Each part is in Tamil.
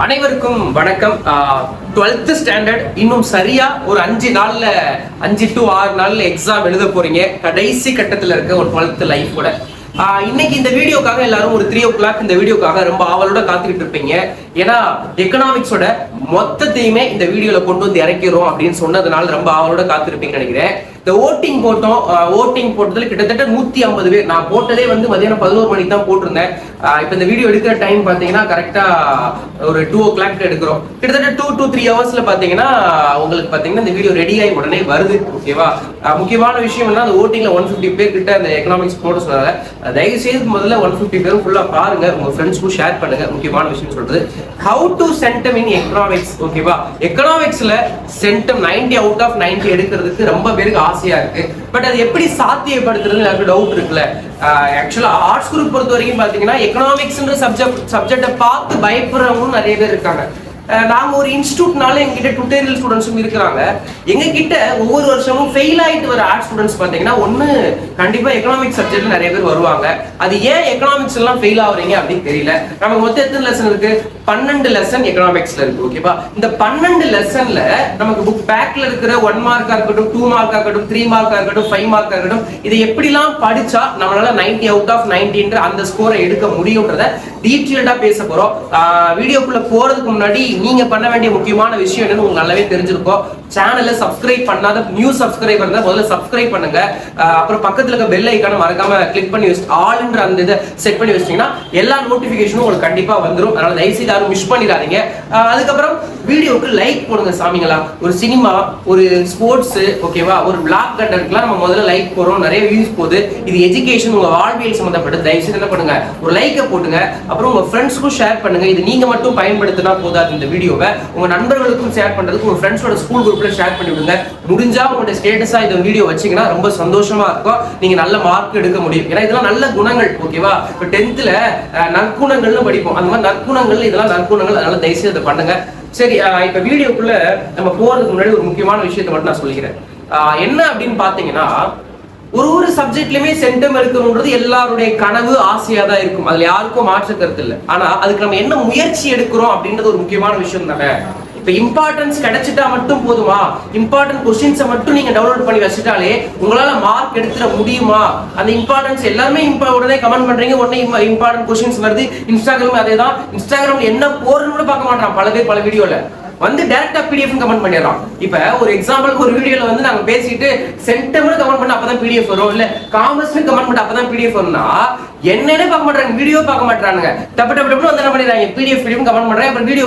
அனைவருக்கும் வணக்கம். 12th ஸ்டாண்டர்ட் இன்னும் சரியா ஒரு 5 நாள்ல 5 to 6 நாள்ல எக்ஸாம் எழுத போறீங்க. கடைசி கட்டத்துல இருக்க ஒரு 12th லைஃபோட இன்னைக்கு இந்த வீடியோக்காக எல்லாரும் ஒரு 3 o'clock இந்த வீடியோக்காக ரொம்ப ஆவலோட காத்துக்கிட்டு இருப்பீங்க. ஏன்னா எக்கனாமிக்ஸோட மொத்தத்தையுமே இந்த வீடியோல கொண்டு வந்து இறக்கிறோம் அப்படின்னு சொன்னதுனால ரொம்ப ஆவலோட காத்திருப்பீங்கன்னு நினைக்கிறேன். இந்த ஓட்டிங் போட்டதுல கிட்டத்தட்ட 150 பேர். நான் போட்டதே வந்து மதியானம் 11 மணிக்கு தான் போட்டிருந்தேன். இப்ப இந்த வீடியோ எடுக்கிற டைம் பாத்தீங்கன்னா கரெக்டா ஒரு 2 o'clock எடுக்கிறோம். கிட்டத்தட்ட 2 to 3 ஹவர்ஸ்ல பாத்தீங்கன்னா உங்களுக்கு பாத்தீங்கன்னா இந்த வீடியோ ரெடி ஆகி உடனே வருது. ஓகேவா? முக்கியமான விஷயம் என்ன, அந்த ஓட்டிங்ல 150 பேர் கிட்ட அந்த எக்கனாமிக்ஸ் போட சொன்னாங்க. தயவு செய்து முதல்ல 150 பேரும் ஃபுல்லா பாருங்க, உங்க ஃப்ரெண்ட்ஸ்க்கும் ஷேர் பண்ணுங்க. முக்கியமான விஷயம் சொல்றது how to centum in economics. ஓகேவா? எக்கனாமிக்ஸ்ல சென்டம் 90 out of 90 எடுக்கிறதுக்கு ரொம்ப பேருக்கு ஆசையா இருக்கு. பட் அது எப்படி சாத்தியப்படுத்துறது எனக்கு டவுட் இருக்குல்ல. ஆக்சுவலா ஆர்ட்ஸ் குரூப் பொறுத்த வரைக்கும் பாத்தீங்கன்னா எக்கனாமிக்ஸ்ன்ற சப்ஜெக்டை பார்த்து பயப்படுறவங்களும் நிறைய பேர் இருக்காங்க. நாங்க ஒரு இன்ஸ்டியூட்னால எங்ககிட்ட டுட்டோரியல் ஸ்டூடெண்ட்ஸும் இருக்கிறாங்க. எங்க கிட்ட ஒவ்வொரு வருஷமும் ஃபெயில் ஆயிட்டு வர ஆர்ட்ஸ் ஸ்டூடெண்ட்ஸ் பாத்தீங்கன்னா ஒண்ணு கண்டிப்பா எக்கனாமிக்ஸ் சப்ஜெக்ட்ல நிறைய பேர் வருவாங்க. அது ஏன் எக்கனாமிக்ஸ் எல்லாம் ஃபெயில் ஆகுறீங்க அப்படின்னு தெரியல. நமக்கு மொத்தம் எத்தனை லெசன் இருக்கு? 12 லெசன் எக்கனாமிக்ஸ்ல இருக்கு. ஓகேவா? இந்த 12 லெசன்ல நமக்கு புக் பேக்ல இருக்கிற 1 மார்க்கா இருக்கட்டும், 2 மார்க்கா இருக்கட்டும், 3 மார்க்கா இருக்கட்டும், 5 மார்க்கா இருக்கட்டும், இதை எப்படிலாம் படிச்சா நம்மளால 90 out of 90 அந்த ஸ்கோரை எடுக்க முடியும்ன்றத டீட்டெயில்டா பேச போறோம். வீடியோக்குள்ள போறதுக்கு முன்னாடி நீங்க பண்ண வேண்டிய முக்கியமான விஷயம் என்னன்னு உங்களுக்கு நல்லாவே தெரிஞ்சிருக்கும். சேனலை சப்ஸ்கிரைப் பண்ணாத நியூ சப்ஸ்கிரைபர் இருந்தா முதல்ல சப்ஸ்கிரைப் பண்ணுங்க. அப்புறம் பக்கத்துல இருக்க பெல் ஐகானை மறக்காம கிளிக் பண்ணி வச்சு ஆல்ன்ற அந்த இதை செட் பண்ணி வச்சிட்டீங்கன்னா எல்லா நோட்டிபிகேஷனும் உங்களுக்கு கண்டிப்பா வந்துடும். அதனால தயவுசெய்து யாரும் மிஸ் பண்ணிடாதீங்க. அதுக்கப்புறம் வீடியோக்கு லைக் போடுங்க சாமிங்களா. ஒரு சினிமா, ஒரு ஸ்போர்ட்ஸ், ஓகேவா, ஒரு பிளாக் கண்டென்ட்லாம் நம்ம முதல்ல லைக் போறோம், நிறைய வியூஸ் போகுது. இது எஜுகேஷன், உங்க வாழ்வியல் சம்பந்தப்பட்ட. தயவுசெய்து என்ன பண்ணுங்க, ஒரு லைக்கை போட்டுங்க. அப்புறம் உங்க ஃப்ரெண்ட்ஸ்க்கும் ஷேர் பண்ணுங்க. இது நீங்க மட்டும் பயன்படுத்தினா போதாது. இந்த வீடியோவை உங்க நண்பர்களுக்கும் ஷேர் பண்றதுக்கு உங்க ஃப்ரெண்ட்ஸோட ஸ்கூல் குரூப்ல ஷேர் பண்ணி விடுங்க. முடிஞ்சா உங்களோட ஸ்டேட்டஸா இந்த வீடியோ வச்சீங்கன்னா ரொம்ப சந்தோஷமா இருக்கும். நீங்க நல்ல மார்க் எடுக்க முடியும். ஏன்னா இதெல்லாம் நல்ல குணங்கள். ஓகேவா? இப்போ 10th நற்குணங்கள்னு படிப்போம். அந்த மாதிரி நற்குணங்கள், இதெல்லாம் நற்குணங்கள். அதனால தயவுசெய்து அதை பண்ணுங்க. சரி, இப்ப வீடியோக்குள்ள நம்ம போறதுக்கு முன்னாடி ஒரு முக்கியமான விஷயத்தை மட்டும் நான் சொல்லிக்கிறேன். என்ன அப்படின்னு பாத்தீங்கன்னா, ஒரு சப்ஜெக்ட்லயுமே சென்டம் எடுக்கணும்ன்றது எல்லாருடைய கனவு, ஆசையா தான் இருக்கும். அதுல யாருக்கும் மாற்று கருத்து இல்லை. ஆனா அதுக்கு நம்ம என்ன முயற்சி எடுக்கிறோம் அப்படின்றது ஒரு முக்கியமான விஷயம் தானே. இப்ப இம்பார்ட்டன்ஸ் கிடைச்சிட்டா மட்டும் போதுமா? இம்பார்ட்டன்ட் கொஸ்டின்ஸை மட்டும் நீங்க டவுன்லோட் பண்ணி வச்சுட்டாலே உங்களால மார்க் எடுத்துட முடியுமா? அந்த இம்பார்ட்டன்ஸ் எல்லாருமே உடனே கமெண்ட் பண்றீங்க, உடனே இம்பார்ட்டன்ட் கொஸ்டின்ஸ் வருது. இன்ஸ்டாகிராம் அதேதான். இன்ஸ்டாகிராம்ல என்ன போறன்னு கூட பார்க்க மாட்டான் பல பேர். பல வீடியோல வந்து டைரக்டா பிடிஎஃப் கமெண்ட் பண்ணிடலாம். இப்ப ஒரு எக்ஸாம்பிளுக்கு ஒரு வீடியோல வந்து நாங்க பேசிட்டு சென்டம்னு கமெண்ட் பண்ண அப்பதான் பிடிஎஃப் வரும், இல்ல காமர்ஸ்னு கமெண்ட் பண்ண அப்பதான் பிடிஎஃப் வரும்னா என்னன்னு பார்க்க மாட்டாங்க, வீடியோ பார்க்க மாட்டாங்க. டப்பு வந்து என்ன பண்ணிடுறாங்க, பிடிஎஃப் கமெண்ட் பண்றாங்க. அப்புறம் வீடியோ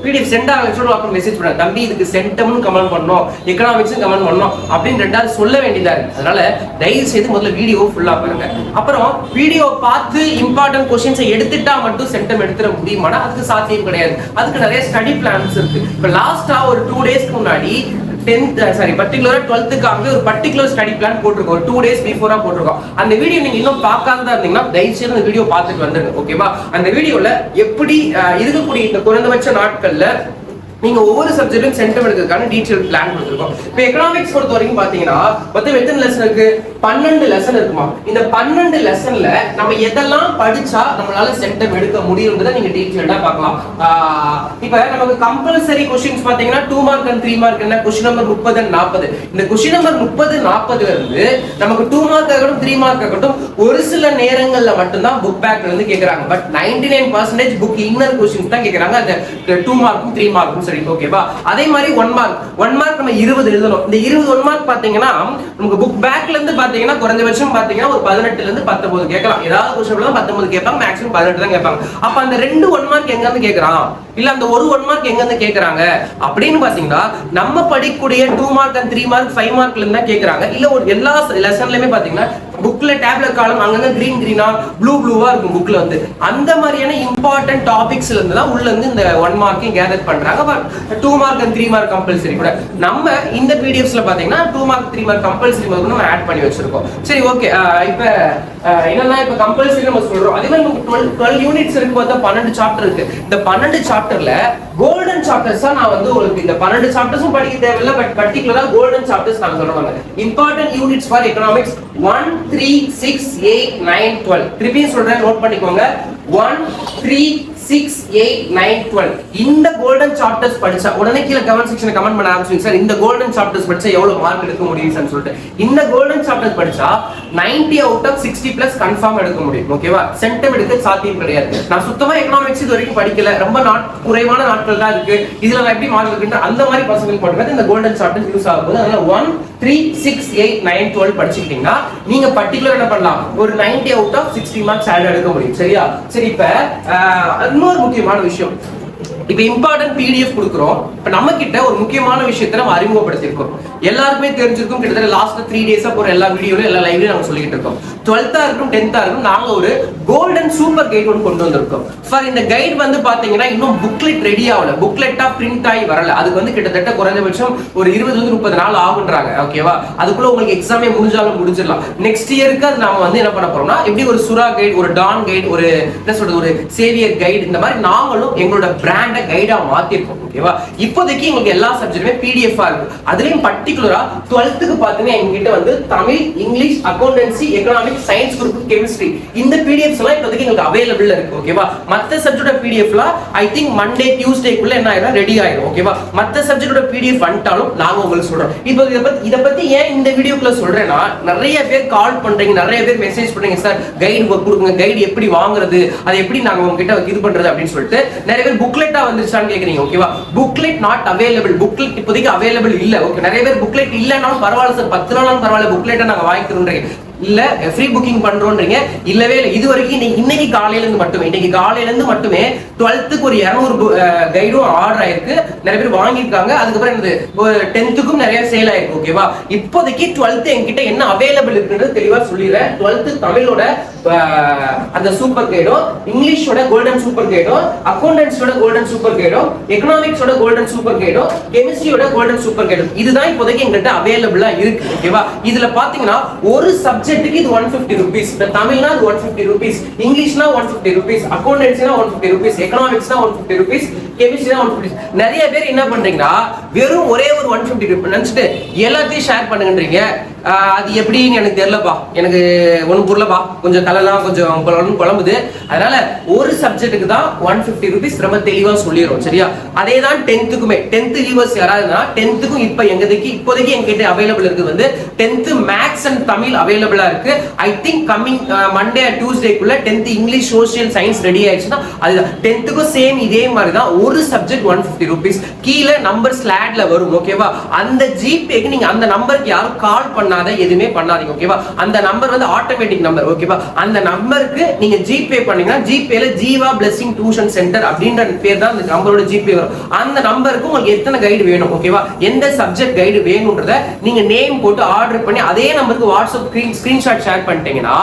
பிடிஎஃப் சென்ட் ஆகல சொல்லி அப்புறம் மெசேஜ் பண்றாங்க, தம்பி இதுக்கு சென்டம்னு கமெண்ட் பண்ணணும், எக்கனாமிக்ஸ் கமெண்ட் பண்ணணும் அப்படின்னு ரெண்டாவது சொல்ல வேண்டியதா இருக்கு. அதனால தயவு செய்து முதல்ல வீடியோ ஃபுல்லா பாருங்க. அப்புறம் வீடியோ பார்த்து இம்பார்ட்டன்ட் கொஸ்டின்ஸை எடுத்துட்டா மட்டும் சென்டம் எடுத்துட முடியுமானா அதுக்கு சாத்தியம் கிடையாது. அதுக்கு நிறைய ஸ்டடி பிளான்ஸ் இருக்கு. இப்ப லாஸ்டா ஒரு 2 டேஸ்க்கு முன்னாடி 12th ஒரு பர்டிகுலர் ஸ்டடி பிளான் போட்டிருக்கோம். 2 days பிஃபோரா போட்டிருக்கோம். அந்த வீடியோ நீங்க இன்னும் பார்க்காததா இருந்தீங்கன்னா தயவு செய்து அந்த வீடியோ பார்த்துட்டு வந்துருங்க. ஓகேவா? அந்த வீடியோல எப்படி இருக்கக்கூடிய இந்த குறைந்தபட்ச நாட்கள்ல நீங்க ஒவ்வொரு சப்ஜெக்டும் சென்டம் எடுக்கிறதுக்கான டீடைல் பிளான் கொடுத்துருக்கோம். இப்போ எக்கனாமிக்ஸ் பொறுத்த வரைக்கும் பாத்தீங்கன்னா மொத்தம் எத்தனை லெசன் இருக்கு? 12 லெசன் இருக்குமா. இந்த 12 லெசன்ல நம்ம எதெல்லாம் படிச்சா நம்மளால சென்டம் எடுக்க முடியும்ன்றதை நீங்க டீடைல்டா பார்க்கலாம். இப்ப நமக்கு கம்பல்சரி கொஸ்டின்ஸ் பாத்தீங்கன்னா 2 மார்க் அண்ட் 3 மார்க் என்ன கொஸ்டின் நம்பர் 30 and 40. இந்த கொஸ்டின் நம்பர் 30, 40ல இருந்து நமக்கு 2 மார்க் ஆகட்டும் 3 மார்க் ஆகட்டும் ஒரு சில நேரங்கள்ல மட்டும்தான் புக் பேக்ல இருந்து கேக்குறாங்க. பட் 99% புக் இன்னர் கொஸ்டின்ஸ் தான் கேக்குறாங்க. அந்த 2 மார்க்கும் 3 மார்க்கும் சரி. ஓகேவா? அதே மாதிரி 1 மார்க் நம்ம 20 எழுதணும். இந்த 20 1 மார்க் பாத்தீங்கன்னா நமக்கு புக் பேக்ல இருந்து பாத்தீங்கன்னா குறைந்தபட்சம் பாத்தீங்கன்னா ஒரு 18ல இருந்து 19 கேட்கலாம். ஏதாவது கொஸ்டின்ல 19 கேட்பாங்க, மேக்ஸிமம் 18 தான் கேட்பாங்க. அப்ப அந்த 2 1 மார்க் எங்க இருந்து கேக்குறான், இல்ல அந்த ஒரு 1 மார்க் எங்க இருந்து கேக்குறாங்க அப்படின்னு பாத்தீங்கன்னா நம்ம படிக்கக்கூடிய 2 மார்க் and 3 மார்க் 5 மார்க்ல இருந்து தான் கேக்குறாங்க. இல்ல ஒரு எல்லா லெசன்லயுமே பாத்தீங்கன்னா புக்ல டேப்லெட் காலம் அங்கங்க கிரீனா ப்ளூவா இருக்கும் புக்ல வந்து. அந்த மாதிரியான இம்பார்ட்டன்ட் டாபிக்ஸ்ல இருந்து தான் உள்ள இருந்து இந்த 1 மார்க்கையும் கேதர் பண்றாங்க. 2 மார்க் and 3 மார்க் கம்பல்சரி கூட நம்ம இந்த பிடிஎஃப்ஸ்ல பாத்தீங்கன்னா 2 மார்க் 3 மார்க் கம்பல்சரி நம்ம ஆட் பண்ணி வச்சிருக்கோம். சரி, ஓகே. இப்ப என்னன்னா இப்ப கம்பல்சரி நம்ம சொல்றோம். அதே மாதிரி நமக்கு 12 யூனிட்ஸ் இருக்கு, பார்த்தா 12 சாப்டர் இருக்கு. இந்த 12 சாப்டர்ல கோல்டன் சாப்டர்ஸ் தான் நான் வந்து உங்களுக்கு இந்த 12 சாப்டர்ஸும் படிக்க தேவையில்லை. பட் பர்டிகுலரா கோல்டன் சாப்டர்ஸ் நான் சொல்றேன். Important units for economics 1, 3, 6, 8, 9, 12. திருப்பி சொல்றேன், நோட் பண்ணிக்கோங்க. 1, 3, 6, 8, 9, 12 இந்த கோல்டன் சாப்டர்ஸ் படிச்சா உடனே கீழே கமெண்ட் செக்ஷன்ல கமெண்ட் பண்ண ஆரம்பிச்சுங்க சார் இந்த கோல்டன் சாப்டர்ஸ் படிச்சா எவ்வளவு மார்க் எடுக்க முடியும் சார் சொல்லிட்டு. இந்த கோல்டன் சாப்டர்ஸ் படிச்சா 90 out of 60 plus கன்ஃபார்ம் எடுக்க முடியும். ஓகேவா? சென்டம் எடுக்க சாத்தியம் கிடையாது. நான் சுத்தமா எக்கனாமிக்ஸ் இது வரைக்கும் படிக்கல, ரொம்ப குறைவான நாட்கள் தான் இருக்கு, இதுல நான் எப்படி மார்க் எடுக்கின்ற அந்த மாதிரி பசங்களுக்கு மட்டுமே இந்த கோல்டன் சாப்டர்ஸ் யூஸ் ஆகுது. அதனால 1, 3, 6, 8, 9, 12 படிச்சுக்கிட்டீங்கன்னா நீங்க பர்டிகுலர் என்ன பண்ணலாம், ஒரு 90 out of 60 மார்க்ஸ் ஆட் எடுக்க முடியும். சரியா? சரி, இப்ப இன்னொரு முக்கியமான விஷயம், இப்ப இம்பார்ட்டன்ட் PDF கொடுக்குறோம். இப்ப நம்ம கிட்ட ஒரு முக்கியமான விஷயத்தை நம்ம அறிமுகப்படுத்திருக்கோம். எல்லாருக்குமே தெரிஞ்சிருக்கும், கிட்டத்தட்ட லாஸ்ட் 3 டேஸா போற எல்லா வீடியோல எல்லா லைவ்லயும் நம்ம சொல்லிட்டு இருக்கோம். 12th இருக்கும் 10th இருக்கும் நாங்க ஒரு கோல்டன் சூப்பர் கைட் ஒன்று கொண்டு வந்திருக்கோம். ஃபார் இந்த கைட் வந்து பாத்தீங்கன்னா இன்னும் புக்லெட் ரெடி ஆகல, புக்லெட்டா பிரிண்ட் ஆகி வரல. அதுக்கு வந்து கிட்டத்தட்ட குறைஞ்சபட்சம் ஒரு 20-30 நாள் ஆகுன்றாங்க. ஓகேவா? அதுக்குள்ள உங்களுக்கு எக்ஸாமே முடிஞ்சாலும் முடிஞ்சிடலாம். நெக்ஸ்ட் இயருக்கு அது நாம வந்து என்ன பண்ண போறோம்னா, எப்படி ஒரு சுறா கைட், ஒரு டான் கைட், ஒரு என்ன சொல்றது, ஒரு சேவியர் கைட், இந்த மாதிரி நாங்களும் எங்களோட பிராண்ட் கைடா மாத்திருக்கோம். ஓகேவா? இப்போதைக்கு உங்களுக்கு எல்லா சப்ஜெக்ட்டுமே PDF இருக்கு. அதுலயும் பர்టిక్యులரா 12th க்கு பாத்தீங்கன்னா எங்ககிட்ட வந்து Tamil, English, accountancy, economics, science group, chemistry இந்த PDFs எல்லாம் இப்போதைக்கு உங்களுக்கு அவைலபிள் இருக்கு. ஓகேவா? மத்த சப்ஜெக்ட்டோட PDFலாம் ஐ திங்க் மண்டே டியூஸ்டேக்குள்ள என்ன ஆயிடும், ரெடி ஆயிடும். ஓகேவா? மத்த சப்ஜெக்ட்டோட PDF வந்துட்டாலும் நாங்க உங்களுக்கு சொல்றோம். இப்போ இத பத்தி ஏன் இந்த வீடியோக்குள்ள சொல்றேன்னா, நிறைய பேர் கால் பண்றீங்க, நிறைய பேர் மெசேஜ் பண்றீங்க, சார் கைடு கொடுங்க, கைடு எப்படி வாங்குறது, அதை எப்படி நாங்க உங்ககிட்ட இது பண்றது அப்படின்னு சொல்லிட்டு நிறைய பேர் புக்லெட்டா வந்துருச்சான்னு கேக்குறீங்க. ஓகேவா? புக்லெட் நாட் அவைலபிள், புக்லெட் இப்போதைக்கு அவைலபிள் இல்ல. ஓகே, நிறைய பேர் புக்லெட் இல்லனாலும் பரவாயில்ல சார், 10 நாளும் பரவாயில்ல, புக்லெட்டை நாங்க வாங்கிக்கிறோம்ன்றீங்க. இல்ல ஃப்ரீ புக்கிங் பண்றோம்ன்றீங்க. இல்லவே இல்லை. இது வரைக்கும் இன்னைக்கு காலையில இருந்து மட்டுமே 12th க்கு ஒரு 200 கைடும் ஆர்டர் ஆயிருக்கு, நிறைய பேர் வாங்கியிருக்காங்க. அதுக்கப்புறம் இந்த 10th க்கும் நிறைய சேல் ஆயிருக்கு. ஓகேவா? இப்போதைக்கு 12th என்கிட்ட என்ன அவைலபிள் இருக்குன்றது தெளிவா சொல்லிடுறேன். 12th தமிழோட அந்த சூப்பர் கைடும், இங்கிலீஷோட கோல்டன் சூப்பர் கைடும், அக்கவுண்டன்ஸோட கோல்டன் சூப்பர் கைடும், எக்கனாமிக்ஸோட கோல்டன் சூப்பர் கைடும், கெமிஸ்ட்ரியோட கோல்டன் சூப்பர் கைடும், இதுதான் இப்போதைக்கு எங்கிட்ட அவைலபிளா இருக்கு. ஓகேவா? இதுல பாத்தீங்கன்னா ஒரு சப்ஜெக்ட்டுக்கு இது 150 rupees, தமிழ்னா 150 rupees, இங்கிலீஷ்னா 150 rupees, அக்கவுண்டன்சினா 150 rupees, எக்கனாமிக்ஸ்னா 150 rupees, கெமிஸ்ட்ரினா 150 rupees. நிறைய பேர் என்ன பண்றீங்கன்னா வெறும் ஒரே ஒரு 150 rupees நினைச்சிட்டு எல்லாத்தையும் ஷேர் பண்ணுங்கன்றீங்க. அது எப்படின்னு எனக்கு தெரியலப்பா, எனக்கு ஒன்றும் புரியலப்பா, கொஞ்சம் தலைலாம் கொஞ்சம் குழம்புது. அதனால ஒரு சப்ஜெக்ட்டுக்கு தான் 150 rupees ரொம்ப தெளிவா சொல்லிடுறோம். சரியா? அதே தான் 10th க்குமே. 10th வியூவர்ஸ் யாராவதுனா 10th க்கும் இப்போதைக்கு என்கிட்ட அவைலபிள் இருக்குது வந்து 10th மேக்ஸ் அண்ட் தமிழ் அவைலபிளா இருக்கு. ஐ திங்க் கம்மிங் மண்டே டியூஸ்டேக்குள்ள 10th English, social, science ready ஆயிடுச்சுன்னா அதுதான் 10th க்கும் சேம் இதே மாதிரி தான். ஒரு சப்ஜெக்ட் 150 rupees, கீழே நம்பர் ஸ்லாட்ல வரும். ஓகேவா? அந்த ஜிபேக்கு நீங்க அந்த நம்பருக்கு யாரும் கால் பண்ணாத, எதுவுமே பண்ணாதீங்க. ஓகேவா? அந்த நம்பர் வந்து ஆட்டோமேட்டிக் நம்பர். ஓகேவா? அந்த நம்பருக்கு நீங்க ஜிபே பண்ணீங்கன்னா ஜிபேல ஜீவா பிளெஸிங் டியூஷன் சென்டர் அப்படின்ற பேர் தான் அந்த நம்பரோட ஜிபே வரும். அந்த நம்பருக்கு உங்களுக்கு எத்தனை கைடு வேணும், ஓகேவா, எந்த சப்ஜெக்ட் கைடு வேணும்ன்றத நீங்க நேம் போட்டு ஆர்டர் பண்ணி அதே நம்பருக்கு வாட்ஸ்அப் ஸ்கிரீன்ஷாட் ஷேர் பண்ணிட்டீங்கன்னா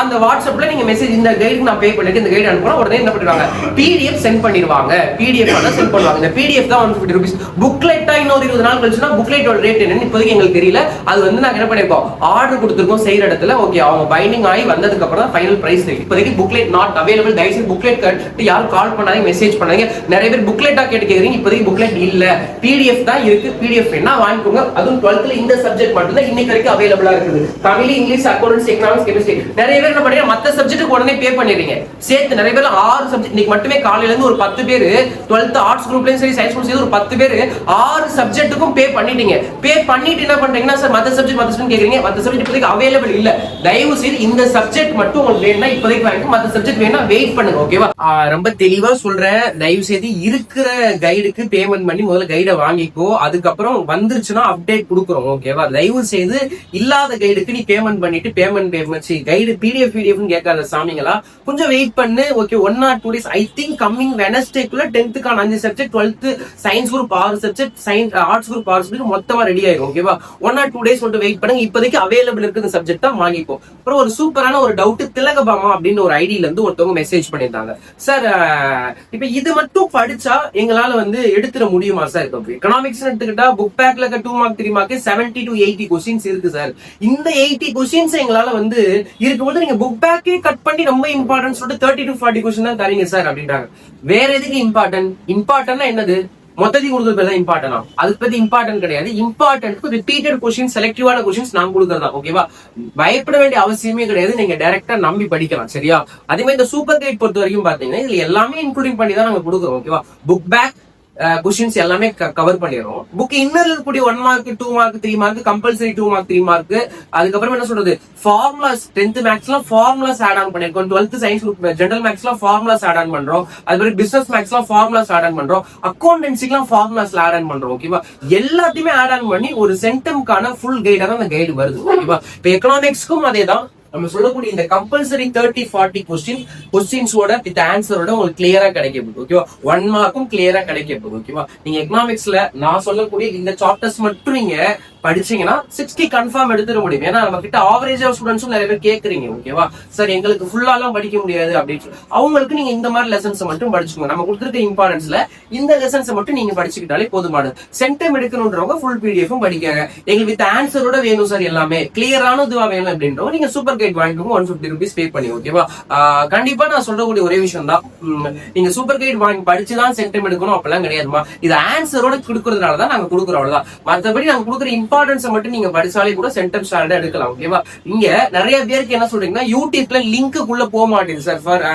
அந்த வாட்ஸ்அப்ல நீங்க மெசேஜ் இந்த கைடுக்கு நான் பே பண்ணிட்டு இந்த கைடு அனுப்புறோம், உடனே என்ன பண்ணிடுவாங்க, PDF சென்ட் பண்ணிடுவாங்க. PDF தான் சென்ட் பண்ணுவாங்க. இந்த PDF தான் 150 rupees. புக்லெட்டா இன்னொரு 20 நாள் கழிச்சுனா புக்லெட்டோட ரேட் என்னன்னு இப்போதைக்கு எங்களுக்கு தெரியல. அது வந்து நாங்க என்ன பண்ணிருக்கோம், ஆர்டர் கொடுத்துருக்கோம் செய்யற இடத்துல. ஓகே, அவங்க பைண்டிங் ஆகி வந்ததுக்கு அப்புறம் தான் ஃபைனல் பிரைஸ் இருக்கு. இப்போதைக்கு புக்லெட் நாட் அவைலபிள். தயவுசெய்து புக்லெட் கட்டு யாரும் கால் பண்ணாதீங்க, மெசேஜ் பண்ணாதீங்க. நிறைய பேர் புக்லெட்டா கேக்குறீங்க. இப்போதைக்கு புக்லெட் இல்ல, PDF தான் இருக்கு. PDF என்ன வாங்கிக்கோங்க. அதுவும் 12th இந்த சப்ஜெக்ட் மட்டும் தான் இன்னைக்கு வரைக்கும் அவைலபிளா இருக்குது. Tamil, English, accountancy, economics, chemistry. நிறைய பேர் என்ன பண்றீங்க, மத்த சப்ஜெக்ட்டுக்கு உடனே பே பண்ணிடுறீங்க. சேர்த்து நிறைய பேர் 6 சப்ஜெக்ட் இன்னைக்கு மட்டுமே காலையில இருந்து ஒரு 10 பேர் 12th ஆர்ட்ஸ் குரூப்லயும் சரி, சயின்ஸ் குரூப்லயும் ஒரு 10 பேர் 6 சப்ஜெக்ட்டுக்கும் பே பண்ணிட்டீங்க. பே பண்ணிட்டு என்ன பண்றீங்கன்னா, சார் மத்த சப்ஜெக்ட் கேக்குறீங்க. மத்த சப்ஜெக்ட் இப்போதைக்கு அவைலபிள் இல்ல. தயவு செய்து இந்த சப்ஜெக்ட் மட்டும் உங்களுக்கு வேணும்னா இப்போதைக்கு வாங்கிக்கோ, மத்த சப்ஜெக்ட் வேணா வெயிட் பண்ணுங்க. ஓகேவா? ரொம்ப தெளிவா சொல்றேன். தயவு செய்து இருக்கிற கைடுக்கு பேமெண்ட் பண்ணி முதல்ல கைடை வாங்கிக்கோ. அதுக்கப்புறம் வந்துருச்சுன்னா அப்டேட் கொடுக்குறோம். ஓகேவா? தயவு செய்து இல்லாத கைடுக்கு நீ பேமெண்ட் பண்ணிட்டு கைடு PDF கேட்காத சாமிங்களா, கொஞ்சம் வெயிட் பண்ணு. Okay, 1 or 2 days I think coming வெனஸ்டேக்குள்ள 10th க்கான 5 subject, 12th science group 6 subject, science arts group 6 subject மொத்தமா ரெடி ஆயிரும். ஓகேவா? 1 or 2 days மட்டும் வெயிட் பண்ணுங்க. இப்போதைக்கு அவைலபிள் இருக்கிற சப்ஜெக்ட் தான் வாங்கிப்போம். அப்புறம் ஒரு சூப்பரான ஒரு டவுட், திலகபாமா அப்படின்னு ஒரு ஐடியில இருந்து ஒருத்தவங்க மெசேஜ் பண்ணியிருந்தாங்க. சார், இப்ப இது மட்டும் படிச்சா எங்களால வந்து எடுத்துட முடியுமா சார்? இப்போ எக்கனாமிக்ஸ் எடுத்துக்கிட்டா புக் பேக்ல 2 மார்க் 3 மார்க் 70 to 80 கொஸ்டின்ஸ் இருக்கு சார். இந்த 80 கொஸ்டின்ஸ் எங்களால வந்து இருக்கும்போது நீங்க புக் பேக்கே கட் பண்ணி ரொம்ப இம்பார்ட்டன்ட் சொல்லிட்டு 30 to 40 கொஸ்டின் தான் தரீங்க சார் அப்படின்றாங்க. வேற எதுக்கு இம்பார்ட்டன்ட்னா என்னது? மொத்தத்தையும் கொடுக்குறது தான் இம்பார்ட்டன்ட். அது பத்தி இம்பார்ட்டன்ட் கிடையாது. இம்பார்ட்டன்ட் ரிப்பீட்டட் கொஸ்டின், செலக்டிவான கொஸ்டின்ஸ் நான் கொடுக்கறதா. ஓகேவா? பயப்பட வேண்டிய அவசியமே கிடையாது. நீங்க டைரக்டா நம்பி படிக்கலாம். சரியா? அதே மாதிரி இந்த சூப்பர் கைட் பொறுத்த வரைக்கும் பாத்தீங்கன்னா இதுல எல்லாமே இன்க்ளூடிங் பண்ணி தான் நாங்க கொடுக்குறோம். ஓகேவா? புக் பேக் கொஸ்டின்ஸ் எல்லாமே கவர் பண்ணிடுறோம். புக் இன்னர் இருக்கக்கூடிய 1 mark 2 mark 3 mark compulsory 2 mark 3 mark. அதுக்கப்புறம் என்ன சொல்றது, ஃபார்முலாஸ் 10th மேக்ஸ்லாம் ஃபார்முலாஸ் ஆட் ஆன் பண்ணிருக்கோம். 12th சயின்ஸ் ஜெனரல் மேக்ஸ்லாம் ஃபார்முலாஸ் ஆட் ஆன் பண்றோம். அதுக்கப்புறம் பிசினஸ் மேக்ஸ்லாம் ஃபார்முலாஸ் ஆட் ஆன் பண்றோம். அக்கௌண்டன்சிக்குலாம் ஃபார்முலாஸ்ல ஆட் ஆன் பண்றோம். ஓகேவா? எல்லாத்தையுமே ஆட் ஆன் பண்ணி ஒரு சென்டம்கான ஃபுல் கைடா தான் அந்த கைடு வருது. ஓகேவா? இப்போ எக்கனாமிக்ஸ்க்கும் அதே தான். நம்ம சொல்லக்கூடிய இந்த கம்பல்சரி 30-40 கொஸ்டின்ஸோட வித் ஆன்சரோட உங்களுக்கு கிளியரா கிடைக்க போகுது. ஓகேவா? 1 மார்க்கும் கிளியரா கிடைக்க போகுது. ஓகேவா? நீங்க எக்கனாமிக்ஸ்ல நான் சொல்லக்கூடிய இந்த சாப்டர்ஸ் மட்டும் நீங்க படிச்சீங்கன்னா 60 கன்ஃபார்ம் எடுத்துட முடியும். ஏன்னா நம்ம கிட்ட ஆவரேஜ் ஸ்டூடெண்ட்ஸும் நிறைய பேர் கேக்குறீங்க. ஓகேவா? சார் எங்களுக்கு ஃபுல்லாலாம் படிக்க முடியாது அப்படின்னு அவங்களுக்கு நீங்க இந்த மாதிரி லெசன்ஸ் மட்டும் படிச்சுக்கோங்க. நம்ம கொடுத்துருக்க இம்பார்ட்டன்ஸ்ல இந்த லெசன்ஸ் மட்டும் நீங்க படிச்சுக்கிட்டாலே போதுமானது. சென்டம் எடுக்கணும்ன்றவங்க ஃபுல் பிடிஎஃப் படிக்காங்க. எங்களுக்கு வித் ஆன்சரோட வேணும் சார், எல்லாமே கிளியரான இதுவா வேணும் அப்படின்றவங்க நீங்க சூப்பர் கைட் வாங்கிக்கோங்க. 150 rupees பே பண்ணி. ஓகேவா? கண்டிப்பா நான் சொல்லக்கூடிய ஒரே விஷயம் தான், நீங்க சூப்பர் கைட் வாங்கி படிச்சுதான் சென்டம் எடுக்கணும் அப்பெல்லாம் கிடையாதுமா. இது ஆன்சரோட கொடுக்கறதுனாலதான் நாங்க கொடுக்குறோம். அவ்வளவுதான். மற்றபடி நாங்க கொடுக்குற இம்பார்ட்டன்ஸ் மட்டும் நீங்க படிச்சாலே கூட சென்டம் ஸ்டாண்டர்ட் எடுக்கலாம். ஓகேவா? இங்க நிறைய பேருக்கு என்ன சொல்றீங்கன்னா யூடியூப்ல லிங்க்குள்ள போக மாட்டேங்குது சார், ஃபார்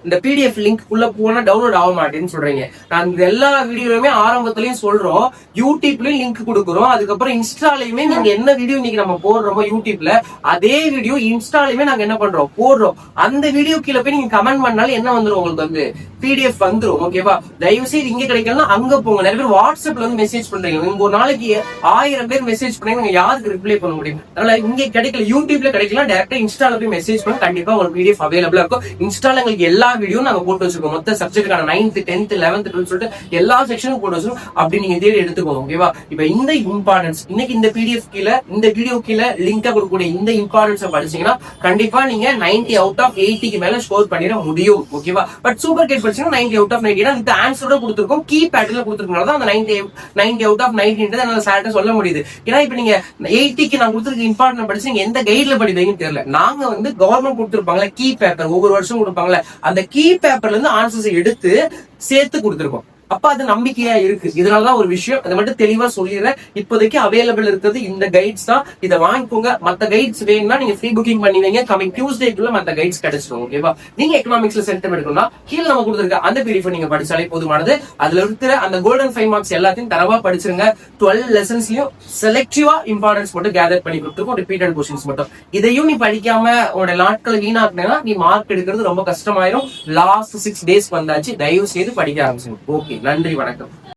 இந்த பிடிஎஃப் லிங்க்குள்ள போனா டவுன்லோட் ஆக மாட்டேன்னு சொல்றீங்க. நான் எல்லா வீடியோலுமே ஆரம்பத்திலயும் சொல்றோம், யூடியூப்லயும் லிங்க் கொடுக்குறோம். அதுக்கப்புறம் இன்ஸ்டாலையுமே நீங்க என்ன வீடியோ இன்னைக்கு நம்ம போடுறோமோ யூடியூப்ல அதே வீடியோ இன்ஸ்டாலையுமே நாங்க என்ன பண்றோம் போடுறோம். அந்த வீடியோ கீழே போய் நீங்க கமெண்ட் பண்ணாலும் என்ன வந்துரும், உங்களுக்கு வந்து பிடிஎஃப் வந்துரும். ஓகேவா? தயவு செய்து இங்க கிடைக்கலாம் அங்க போங்க. நிறைய பேர் வாட்ஸ்அப்ல வந்து மெசேஜ் பண்றீங்க. நீங்க ஒரு நாளைக்கு 1000 பேர் மெசேஜ் பண்ணீங்க, யாருக்கு ரிப்ளை பண்ண முடியும்? அதனால இங்க கிடைக்கல, யூடியூப்ல கிடைக்கலாம், டைரக்டா இன்ஸ்டால போய் மெசேஜ் பண்ண கண்டிப்பா உங்களுக்கு பிடிஎஃப் அவைலபிளா இருக்கும். இன்ஸ்டால எங்களுக்கு எல்லா வீடியோ நாங்க போட்டு வச்சிருக்கோம். மொத்த சப்ஜெக்ட்டுக்கான 9th 10th 11th 12th சொல்லிட்டு எல்லா செக்ஷனும் போட்டு வச்சிருக்கோம். அப்படி நீங்க தேடி எடுத்துக்கோங்க. ஓகேவா? இப்ப இந்த இம்பார்ட்டன்ஸ் இன்னைக்கு இந்த பிடிஎஃப் கீழே இந்த வீடியோ கீழே லிங்கா கொடுக்கக்கூடிய இந்த இம்பார்ட்டன்ஸ் படிச்சீங்கன்னா கண்டிப்பா நீங்க 90 out of 80க்கு மேல ஸ்கோர் பண்ணிட முடியும். ஓகேவா? பட் சூப்பர் கேட் படிச்சீங்கன்னா 90 out of 90 இந்த ஆன்சரோட கொடுத்துருக்கோம், கீ பேட்டர்ல கொடுத்துருக்கனால தான் அந்த 90 out of 90 என்னால சார்ட்ட சொல்ல முடியுது. ஏன்னா இப்ப நீங்க 80க்கு நான் கொடுத்துருக்க இம்பார்ட்டன்ட் படிச்சு நீங்க எந்த கைட்ல படிப்பீங்கன்னு தெரியல. நாங்க வந்து கவர்மெண்ட் கொடுத்துருப்பாங்களா கீ பேப்பர், ஒவ்வொரு வருஷம் கொடுப்பாங்களே அந்த கீ பேப்பர்ல இருந்து ஆன்சர்ஸ் எடுத்து சேர்த்து கொடுத்துருக்கோம். அப்ப அது நம்பிக்கையா இருக்கு. இதனாலதான் ஒரு விஷயம் அதை மட்டும் தெளிவா சொல்லிடுறேன். இப்போதைக்கு அவைலபிள் இருக்கிறது இந்த கைட்ஸ் தான். இதை வாங்கிக்கோங்க. மத்த கைட்ஸ் வேணும்னா நீங்க ஃப்ரீ புக்கிங் பண்ணிவீங்க. கமிங் டியூஸ்டேக்குள்ள மத்த கைட்ஸ் கிடைச்சிடும். ஓகேவா? நீங்க எக்கனாமிக்ஸ்ல சென்டம் எடுக்கணும்னா கீழே நம்ம கொடுத்துருக்க அந்த பிடிஎஃப் நீங்க படிச்சாலே போதுமானது. அதுல இருக்கிற அந்த கோல்டன் 5 மார்க்ஸ் எல்லாத்தையும் தரவா படிச்சிருங்க. 12 லெசன்ஸ்லயும் செலக்டிவா இம்பார்ட்டன்ஸ் மட்டும் கேதர் பண்ணி கொடுத்துருக்கோம், ரிப்பீட்டட் கொஸ்டின்ஸ் மட்டும். இதையும் நீ படிக்காம உன்னோட நாட்களை வீணாக்குனா நீ மார்க் எடுக்கிறது ரொம்ப கஷ்டமாயிரும். லாஸ்ட் 6 days வந்தாச்சு. தயவு செய்து படிக்க ஆரம்பிச்சுங்க. ஓகே, நன்றி, வணக்கம்.